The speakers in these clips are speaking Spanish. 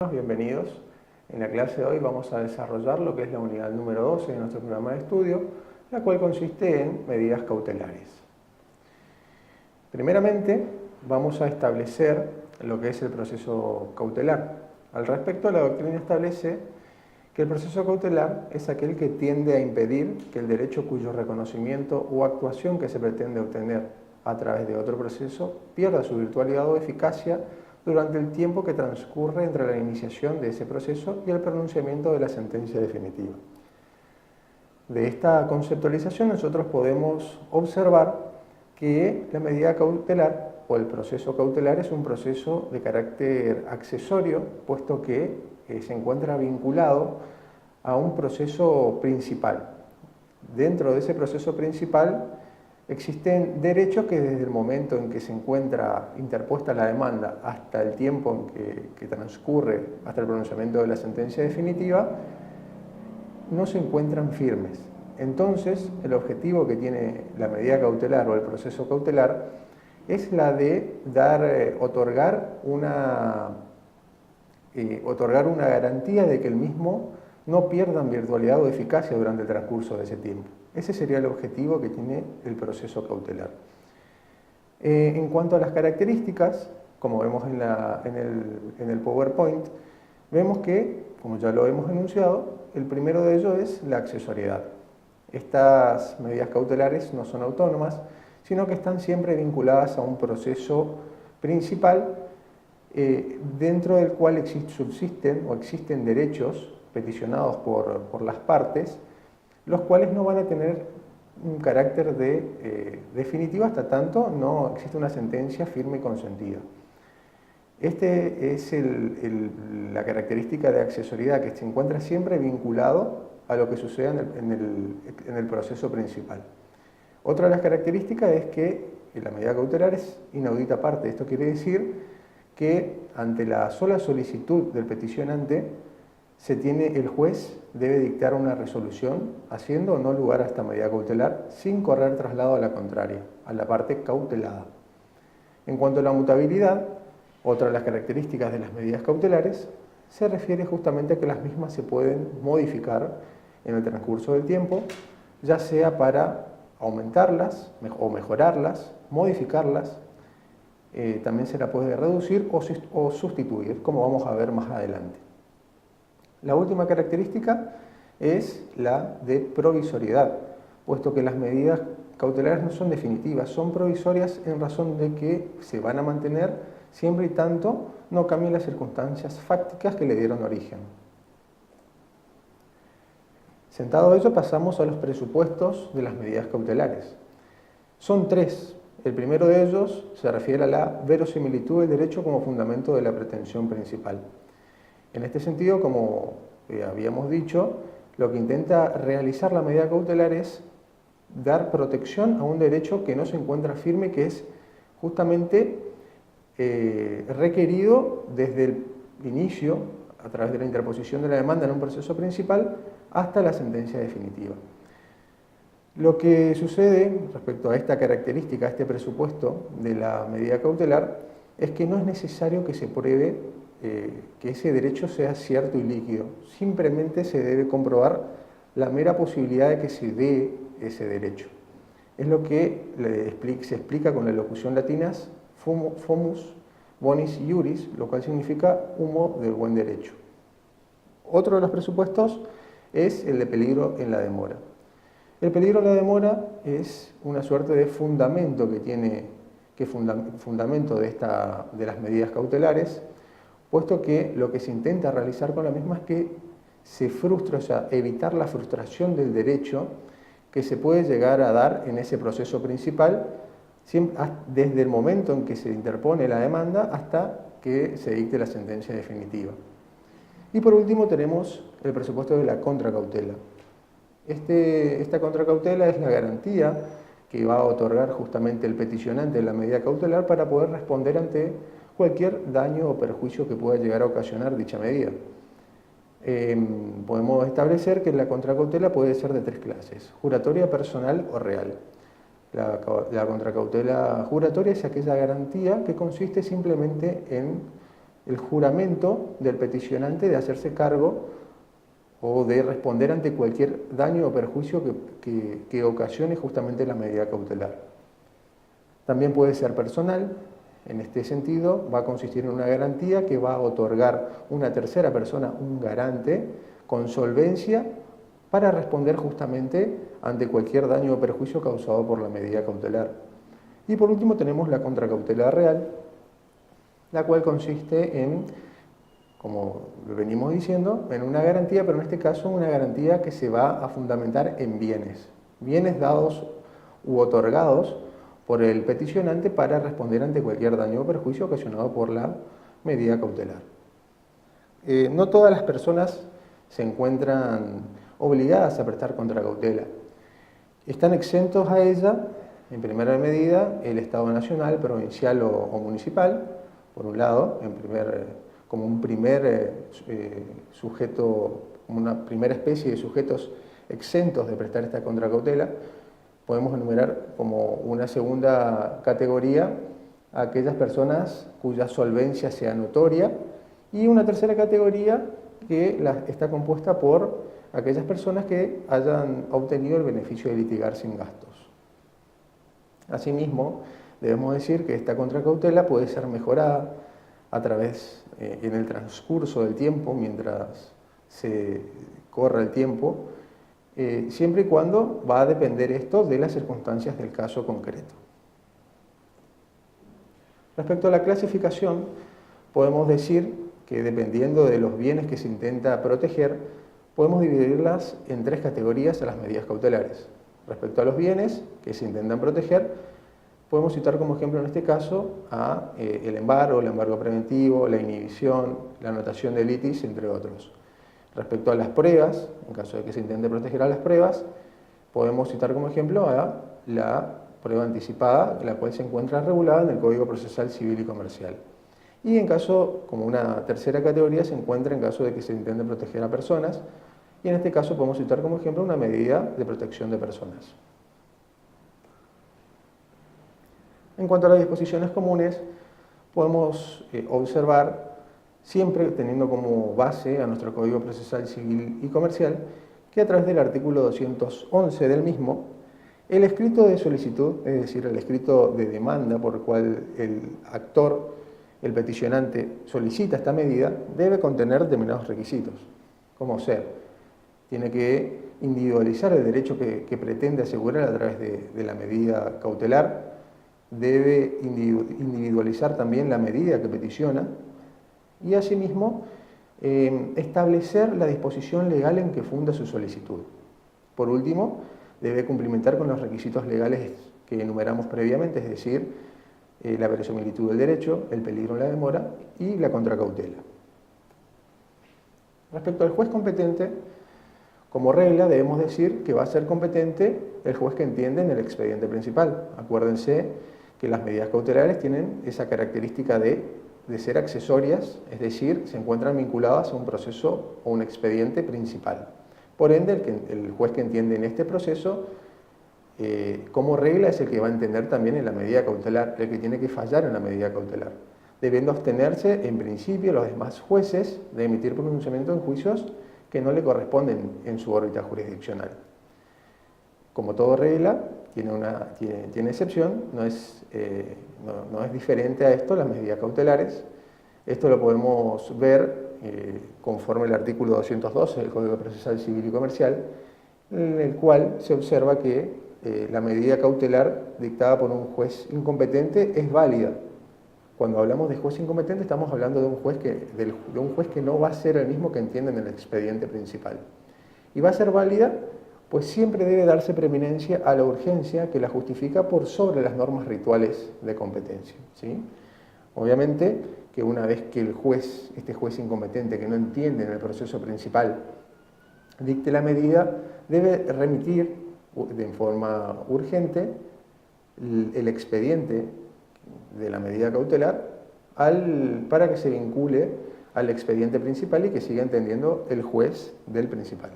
Bienvenidos. En la clase de hoy vamos a desarrollar lo que es la unidad número 12 de nuestro programa de estudio, la cual consiste en medidas cautelares. Primeramente, vamos a establecer lo que es el proceso cautelar. Al respecto, la doctrina establece que el proceso cautelar es aquel que tiende a impedir que el derecho cuyo reconocimiento o actuación que se pretende obtener a través de otro proceso pierda su virtualidad o eficacia durante el tiempo que transcurre entre la iniciación de ese proceso y el pronunciamiento de la sentencia definitiva. De esta conceptualización nosotros podemos observar que la medida cautelar o el proceso cautelar es un proceso de carácter accesorio, puesto que se encuentra vinculado a un proceso principal. Dentro de ese proceso principal existen derechos que desde el momento en que se encuentra interpuesta la demanda hasta el tiempo en que transcurre hasta el pronunciamiento de la sentencia definitiva, no se encuentran firmes. Entonces, el objetivo que tiene la medida cautelar o el proceso cautelar es la de otorgar una garantía de que el mismo no pierda virtualidad o eficacia durante el transcurso de ese tiempo. Ese sería el objetivo que tiene el proceso cautelar. En cuanto a las características, como vemos en el PowerPoint, vemos que, como ya lo hemos enunciado, el primero de ellos es la accesoriedad. Estas medidas cautelares no son autónomas, sino que están siempre vinculadas a un proceso principal dentro del cual existen derechos peticionados por las partes, los cuales no van a tener un carácter definitivo hasta tanto no existe una sentencia firme y consentida. Este es la característica de accesoriedad, que se encuentra siempre vinculado a lo que suceda en el proceso principal. Otra de las características es que la medida cautelar es inaudita parte. Esto quiere decir que ante la sola solicitud del peticionante, el juez debe dictar una resolución haciendo o no lugar a esta medida cautelar sin correr traslado a la contraria, a la parte cautelada. En cuanto a la mutabilidad, otra de las características de las medidas cautelares se refiere justamente a que las mismas se pueden modificar en el transcurso del tiempo, ya sea para aumentarlas o mejorarlas, modificarlas, también se la puede reducir o sustituir, como vamos a ver más adelante. La última característica es la de provisoriedad, puesto que las medidas cautelares no son definitivas, son provisorias en razón de que se van a mantener siempre y tanto no cambien las circunstancias fácticas que le dieron origen. Sentado ello, pasamos a los presupuestos de las medidas cautelares. Son tres. El primero de ellos se refiere a la verosimilitud del derecho como fundamento de la pretensión principal. En este sentido, como habíamos dicho, lo que intenta realizar la medida cautelar es dar protección a un derecho que no se encuentra firme, que es justamente requerido desde el inicio, a través de la interposición de la demanda en un proceso principal, hasta la sentencia definitiva. Lo que sucede respecto a esta característica, a este presupuesto de la medida cautelar, es que no es necesario que se pruebe que ese derecho sea cierto y líquido. Simplemente se debe comprobar la mera posibilidad de que se dé ese derecho. Es lo que se explica con la locución latina fumus bonis iuris, lo cual significa humo del buen derecho. Otro de los presupuestos es el de peligro en la demora. El peligro en la demora es una suerte de fundamento fundamento de las medidas cautelares, puesto que lo que se intenta realizar con la misma es que se frustre, o sea, evitar la frustración del derecho que se puede llegar a dar en ese proceso principal, desde el momento en que se interpone la demanda hasta que se dicte la sentencia definitiva. Y por último tenemos el presupuesto de la contracautela. Esta contracautela es la garantía que va a otorgar justamente el peticionante de la medida cautelar para poder responder ante cualquier daño o perjuicio que pueda llegar a ocasionar dicha medida. Podemos establecer que la contracautela puede ser de tres clases: juratoria, personal o real. La contracautela juratoria es aquella garantía que consiste simplemente en el juramento del peticionante de hacerse cargo o de responder ante cualquier daño o perjuicio que ocasione justamente la medida cautelar. También puede ser personal. En este sentido, va a consistir en una garantía que va a otorgar una tercera persona, un garante, con solvencia para responder justamente ante cualquier daño o perjuicio causado por la medida cautelar. Y por último tenemos la contracautelar real, la cual consiste en, como venimos diciendo, en una garantía, pero en este caso una garantía que se va a fundamentar en bienes dados u otorgados por el peticionante para responder ante cualquier daño o perjuicio ocasionado por la medida cautelar. No todas las personas se encuentran obligadas a prestar contracautela. Están exentos a ella, en primera medida, el Estado nacional, provincial o municipal, por un lado, como un primer sujeto, como una primera especie de sujetos exentos de prestar esta contracautela. Podemos enumerar como una segunda categoría a aquellas personas cuya solvencia sea notoria, y una tercera categoría que está compuesta por aquellas personas que hayan obtenido el beneficio de litigar sin gastos. Asimismo, debemos decir que esta contracautela puede ser mejorada a través, en el transcurso del tiempo, mientras se corra el tiempo, siempre y cuando va a depender esto de las circunstancias del caso concreto. Respecto a la clasificación, podemos decir que dependiendo de los bienes que se intenta proteger, podemos dividirlas en tres categorías a las medidas cautelares. Respecto a los bienes que se intentan proteger, podemos citar como ejemplo en este caso el embargo preventivo, la inhibición, la anotación de litis, entre otros. Respecto a las pruebas, en caso de que se intente proteger a las pruebas, podemos citar como ejemplo a la prueba anticipada, la cual se encuentra regulada en el Código Procesal Civil y Comercial. Y en caso, como una tercera categoría, se encuentra en caso de que se intente proteger a personas, y en este caso podemos citar como ejemplo una medida de protección de personas. En cuanto a las disposiciones comunes, podemos observar, siempre teniendo como base a nuestro Código Procesal Civil y Comercial, que a través del artículo 211 del mismo, el escrito de solicitud, es decir, el escrito de demanda por el cual el actor, el peticionante, solicita esta medida, debe contener determinados requisitos, como ser, tiene que individualizar el derecho que pretende asegurar a través de la medida cautelar, debe individualizar también la medida que peticiona y asimismo establecer la disposición legal en que funda su solicitud. Por último, debe cumplimentar con los requisitos legales que enumeramos previamente, es decir, la verosimilitud del derecho, el peligro en la demora y la contracautela. Respecto al juez competente, como regla debemos decir que va a ser competente el juez que entiende en el expediente principal. Acuérdense que las medidas cautelares tienen esa característica de ser accesorias, es decir, se encuentran vinculadas a un proceso o un expediente principal. Por ende, el juez que entiende en este proceso, como regla, es el que va a entender también en la medida cautelar, el que tiene que fallar en la medida cautelar, debiendo abstenerse, en principio, los demás jueces de emitir pronunciamiento en juicios que no le corresponden en su órbita jurisdiccional. Como toda regla, tiene excepción, no es diferente a esto las medidas cautelares. Esto lo podemos ver conforme el artículo 212 del Código Procesal Civil y Comercial, en el cual se observa que la medida cautelar dictada por un juez incompetente es válida. Cuando hablamos de juez incompetente estamos hablando de un juez que no va a ser el mismo que entiende en el expediente principal. Y va a ser válida pues siempre debe darse preeminencia a la urgencia que la justifica por sobre las normas rituales de competencia, ¿sí? Obviamente que una vez que este juez incompetente que no entiende en el proceso principal dicte la medida, debe remitir de forma urgente el expediente de la medida cautelar para que se vincule al expediente principal y que siga entendiendo el juez del principal.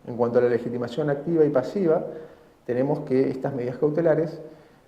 En cuanto a la legitimación activa y pasiva, tenemos que estas medidas cautelares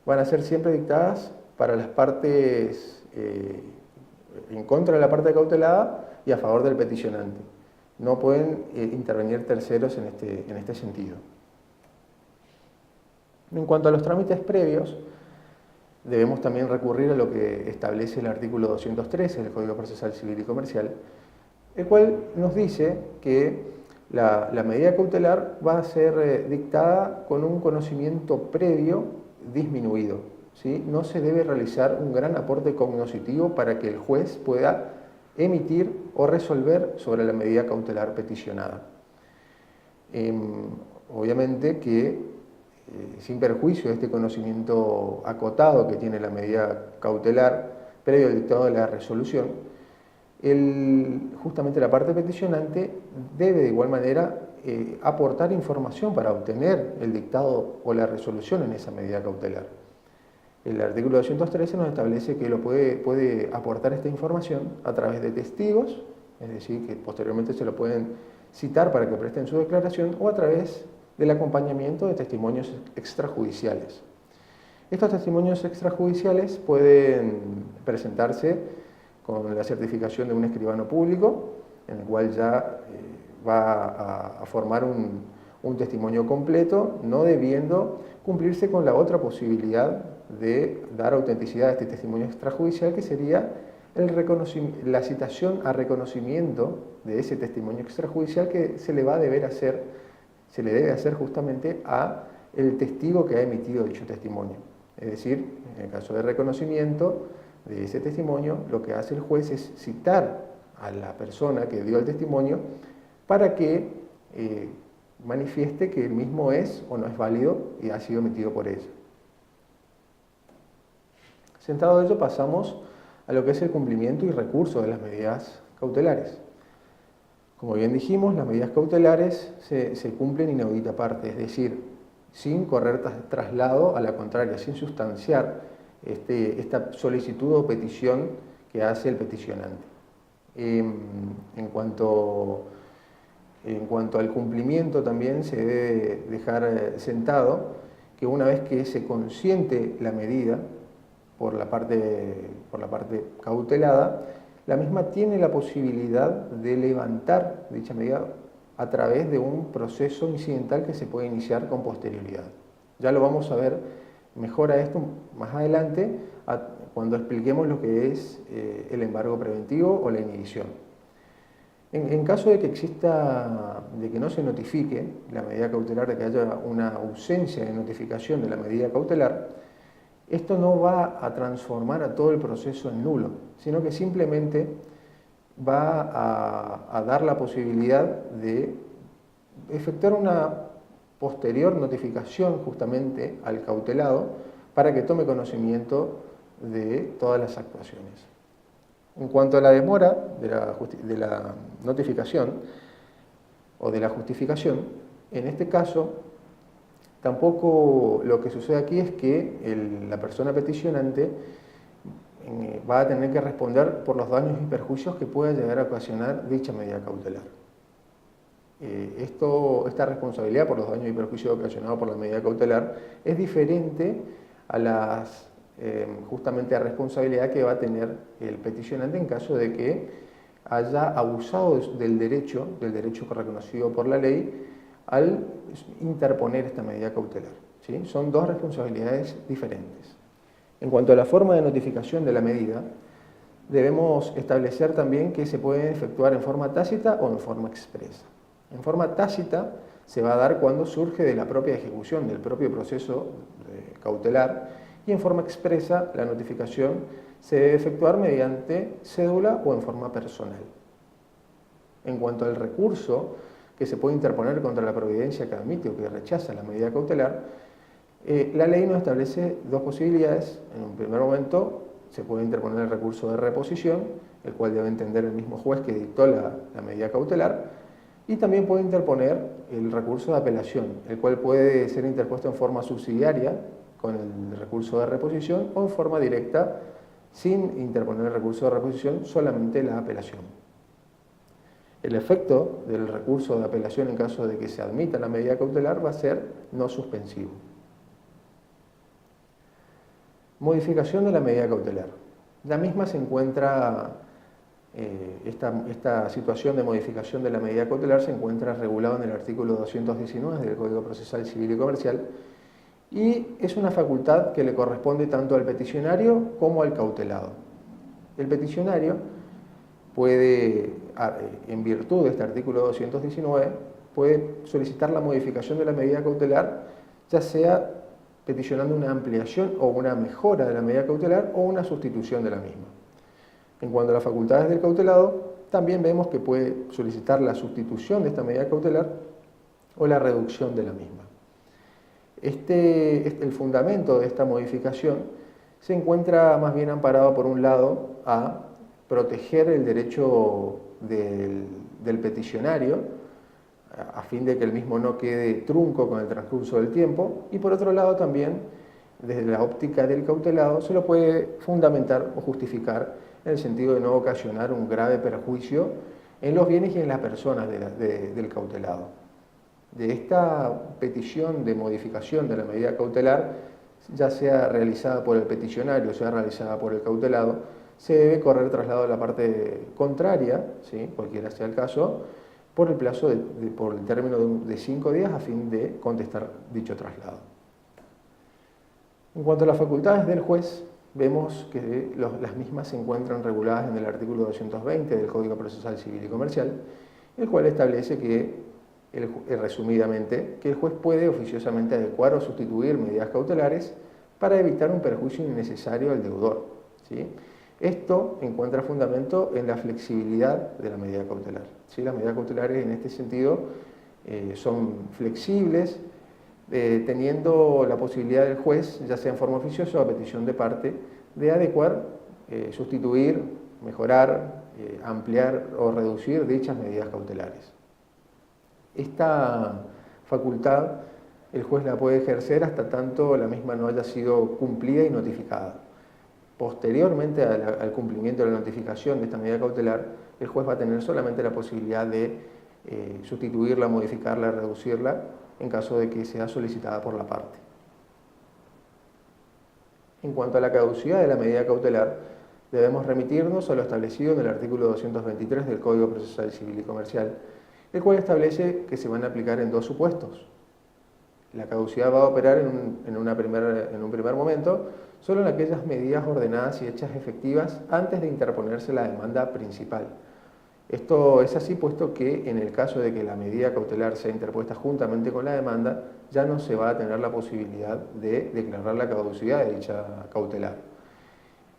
van a ser siempre dictadas para las partes en contra de la parte cautelada y a favor del peticionante. No pueden intervenir terceros en este sentido. En cuanto a los trámites previos, debemos también recurrir a lo que establece el artículo 213 del Código Procesal Civil y Comercial, el cual nos dice que la medida cautelar va a ser dictada con un conocimiento previo disminuido, ¿sí? No se debe realizar un gran aporte cognoscitivo para que el juez pueda emitir o resolver sobre la medida cautelar peticionada. Obviamente que, sin perjuicio de este conocimiento acotado que tiene la medida cautelar previo al dictado de la resolución, justamente la parte peticionante debe de igual manera aportar información para obtener el dictado o la resolución en esa medida cautelar. El artículo 213 nos establece que puede aportar esta información a través de testigos, es decir, que posteriormente se lo pueden citar para que presten su declaración, o a través del acompañamiento de testimonios extrajudiciales. Estos testimonios extrajudiciales pueden presentarse con la certificación de un escribano público, en el cual ya va a formar un testimonio completo, no debiendo cumplirse con la otra posibilidad de dar autenticidad a este testimonio extrajudicial, que sería la citación a reconocimiento de ese testimonio extrajudicial que se le debe hacer justamente a el testigo que ha emitido dicho testimonio. Es decir, en el caso de reconocimiento de ese testimonio, lo que hace el juez es citar a la persona que dio el testimonio para que manifieste que el mismo es o no es válido y ha sido emitido por ella. Sentado ello, pasamos a lo que es el cumplimiento y recurso de las medidas cautelares. Como bien dijimos, las medidas cautelares se cumplen inaudita parte, es decir, sin correr traslado a la contraria, sin sustanciar esta solicitud o petición que hace el peticionante. En cuanto al cumplimiento, también se debe dejar sentado que una vez que se consiente la medida por la parte cautelada, la misma tiene la posibilidad de levantar dicha medida a través de un proceso incidental que se puede iniciar con posterioridad. Ya lo vamos a ver mejor a esto más adelante, cuando expliquemos lo que es el embargo preventivo o la inhibición. En caso de que no se notifique la medida cautelar, de que haya una ausencia de notificación de la medida cautelar, esto no va a transformar a todo el proceso en nulo, sino que simplemente va a dar la posibilidad de efectuar una posterior notificación justamente al cautelado para que tome conocimiento de todas las actuaciones. En cuanto a la demora de la notificación o de la justificación, en este caso, tampoco lo que sucede aquí es que la persona peticionante va a tener que responder por los daños y perjuicios que pueda llegar a ocasionar dicha medida cautelar. Esta responsabilidad por los daños y perjuicios ocasionados por la medida cautelar es diferente a justamente a responsabilidad que va a tener el peticionante en caso de que haya abusado del derecho reconocido por la ley al interponer esta medida cautelar, ¿sí? Son dos responsabilidades diferentes. En cuanto a la forma de notificación de la medida, debemos establecer también que se puede efectuar en forma tácita o en forma expresa. En forma tácita se va a dar cuando surge de la propia ejecución del propio proceso cautelar, y en forma expresa la notificación se debe efectuar mediante cédula o en forma personal. En cuanto al recurso que se puede interponer contra la providencia que admite o que rechaza la medida cautelar, la ley nos establece dos posibilidades. En un primer momento se puede interponer el recurso de reposición, el cual debe entender el mismo juez que dictó la medida cautelar, y también puede interponer el recurso de apelación, el cual puede ser interpuesto en forma subsidiaria con el recurso de reposición o en forma directa sin interponer el recurso de reposición, solamente la apelación. El efecto del recurso de apelación en caso de que se admita la medida cautelar va a ser no suspensivo. Modificación de la medida cautelar. La misma se encuentra, esta situación de modificación de la medida cautelar se encuentra regulada en el artículo 219 del Código Procesal Civil y Comercial, y es una facultad que le corresponde tanto al peticionario como al cautelado. El peticionario puede, en virtud de este artículo 219, puede solicitar la modificación de la medida cautelar, ya sea peticionando una ampliación o una mejora de la medida cautelar o una sustitución de la misma. En cuanto a las facultades del cautelado, también vemos que puede solicitar la sustitución de esta medida cautelar o la reducción de la misma. El fundamento de esta modificación se encuentra más bien amparado, por un lado, a proteger el derecho del peticionario, a fin de que el mismo no quede trunco con el transcurso del tiempo, y por otro lado también, desde la óptica del cautelado, se lo puede fundamentar o justificar en el sentido de no ocasionar un grave perjuicio en los bienes y en las personas del cautelado. De esta petición de modificación de la medida cautelar, ya sea realizada por el peticionario o sea realizada por el cautelado, se debe correr traslado a la parte contraria, ¿sí?, cualquiera sea el caso, por el plazo por el término de 5 días a fin de contestar dicho traslado. En cuanto a las facultades del juez, vemos que las mismas se encuentran reguladas en el artículo 220 del Código Procesal Civil y Comercial, el cual establece que, resumidamente, que el juez puede oficiosamente adecuar o sustituir medidas cautelares para evitar un perjuicio innecesario al deudor, ¿sí? Esto encuentra fundamento en la flexibilidad de la medida cautelar, ¿sí? Las medidas cautelares en este sentido son flexibles, teniendo la posibilidad del juez, ya sea en forma oficiosa o a petición de parte, de adecuar, sustituir, mejorar, ampliar o reducir dichas medidas cautelares. Esta facultad el juez la puede ejercer hasta tanto la misma no haya sido cumplida y notificada. Posteriormente al cumplimiento de la notificación de esta medida cautelar, el juez va a tener solamente la posibilidad de sustituirla, modificarla, reducirla, en caso de que sea solicitada por la parte. En cuanto a la caducidad de la medida cautelar, debemos remitirnos a lo establecido en el artículo 223 del Código Procesal Civil y Comercial, el cual establece que se van a aplicar en 2 supuestos. La caducidad va a operar en un primer momento solo en aquellas medidas ordenadas y hechas efectivas antes de interponerse la demanda principal. Esto es así puesto que en el caso de que la medida cautelar sea interpuesta juntamente con la demanda, ya no se va a tener la posibilidad de declarar la caducidad de dicha cautelar.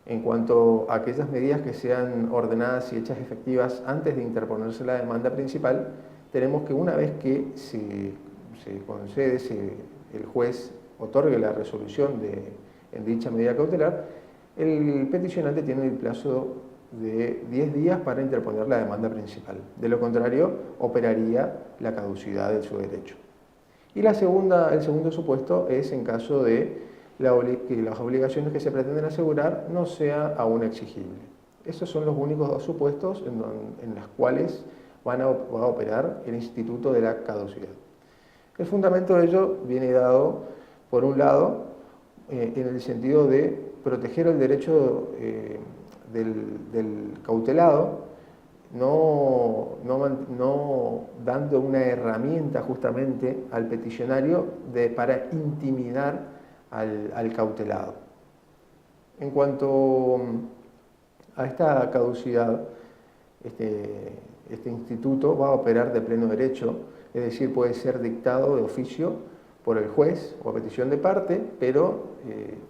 En cuanto a aquellas medidas que sean ordenadas y hechas efectivas antes de interponerse la demanda principal, tenemos que una vez que se concede, el juez otorgue la resolución en dicha medida cautelar, el peticionante tiene el plazo de 10 días para interponer la demanda principal. De lo contrario, operaría la caducidad de su derecho. Y el segundo supuesto es en caso de que las obligaciones que se pretenden asegurar no sea aún exigible. Esos son los únicos 2 supuestos en los cuales va a operar el instituto de la caducidad. El fundamento de ello viene dado, por un lado, en el sentido de proteger el derecho del cautelado, no dando una herramienta justamente al peticionario para intimidar al cautelado. En cuanto a esta caducidad, este instituto va a operar de pleno derecho, es decir, puede ser dictado de oficio por el juez o a petición de parte, pero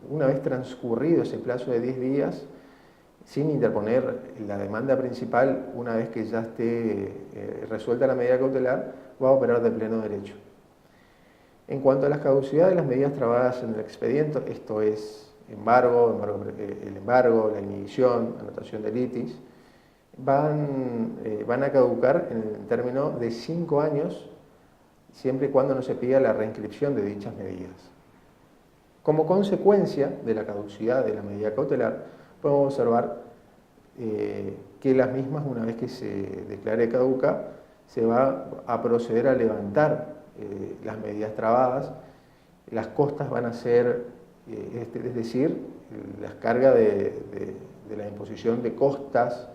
una vez transcurrido ese plazo de 10 días, sin interponer la demanda principal, una vez que ya esté resuelta la medida cautelar, va a operar de pleno derecho. En cuanto a las caducidades de las medidas trabadas en el expediente, esto es el embargo, la inhibición, anotación de litis, van a caducar en el término de 5 años, siempre y cuando no se pida la reinscripción de dichas medidas. Como consecuencia de la caducidad de la medida cautelar, podemos observar que las mismas, una vez que se declare caduca, se va a proceder a levantar las medidas trabadas, las costas van a ser, es decir, las cargas de la imposición de costas,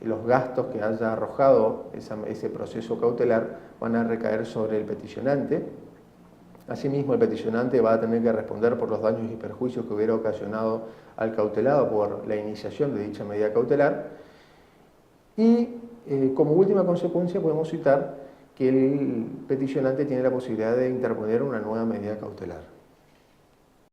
los gastos que haya arrojado ese proceso cautelar van a recaer sobre el peticionante. Asimismo, el peticionante va a tener que responder por los daños y perjuicios que hubiera ocasionado al cautelado por la iniciación de dicha medida cautelar. Y como última consecuencia podemos citar que el peticionante tiene la posibilidad de interponer una nueva medida cautelar.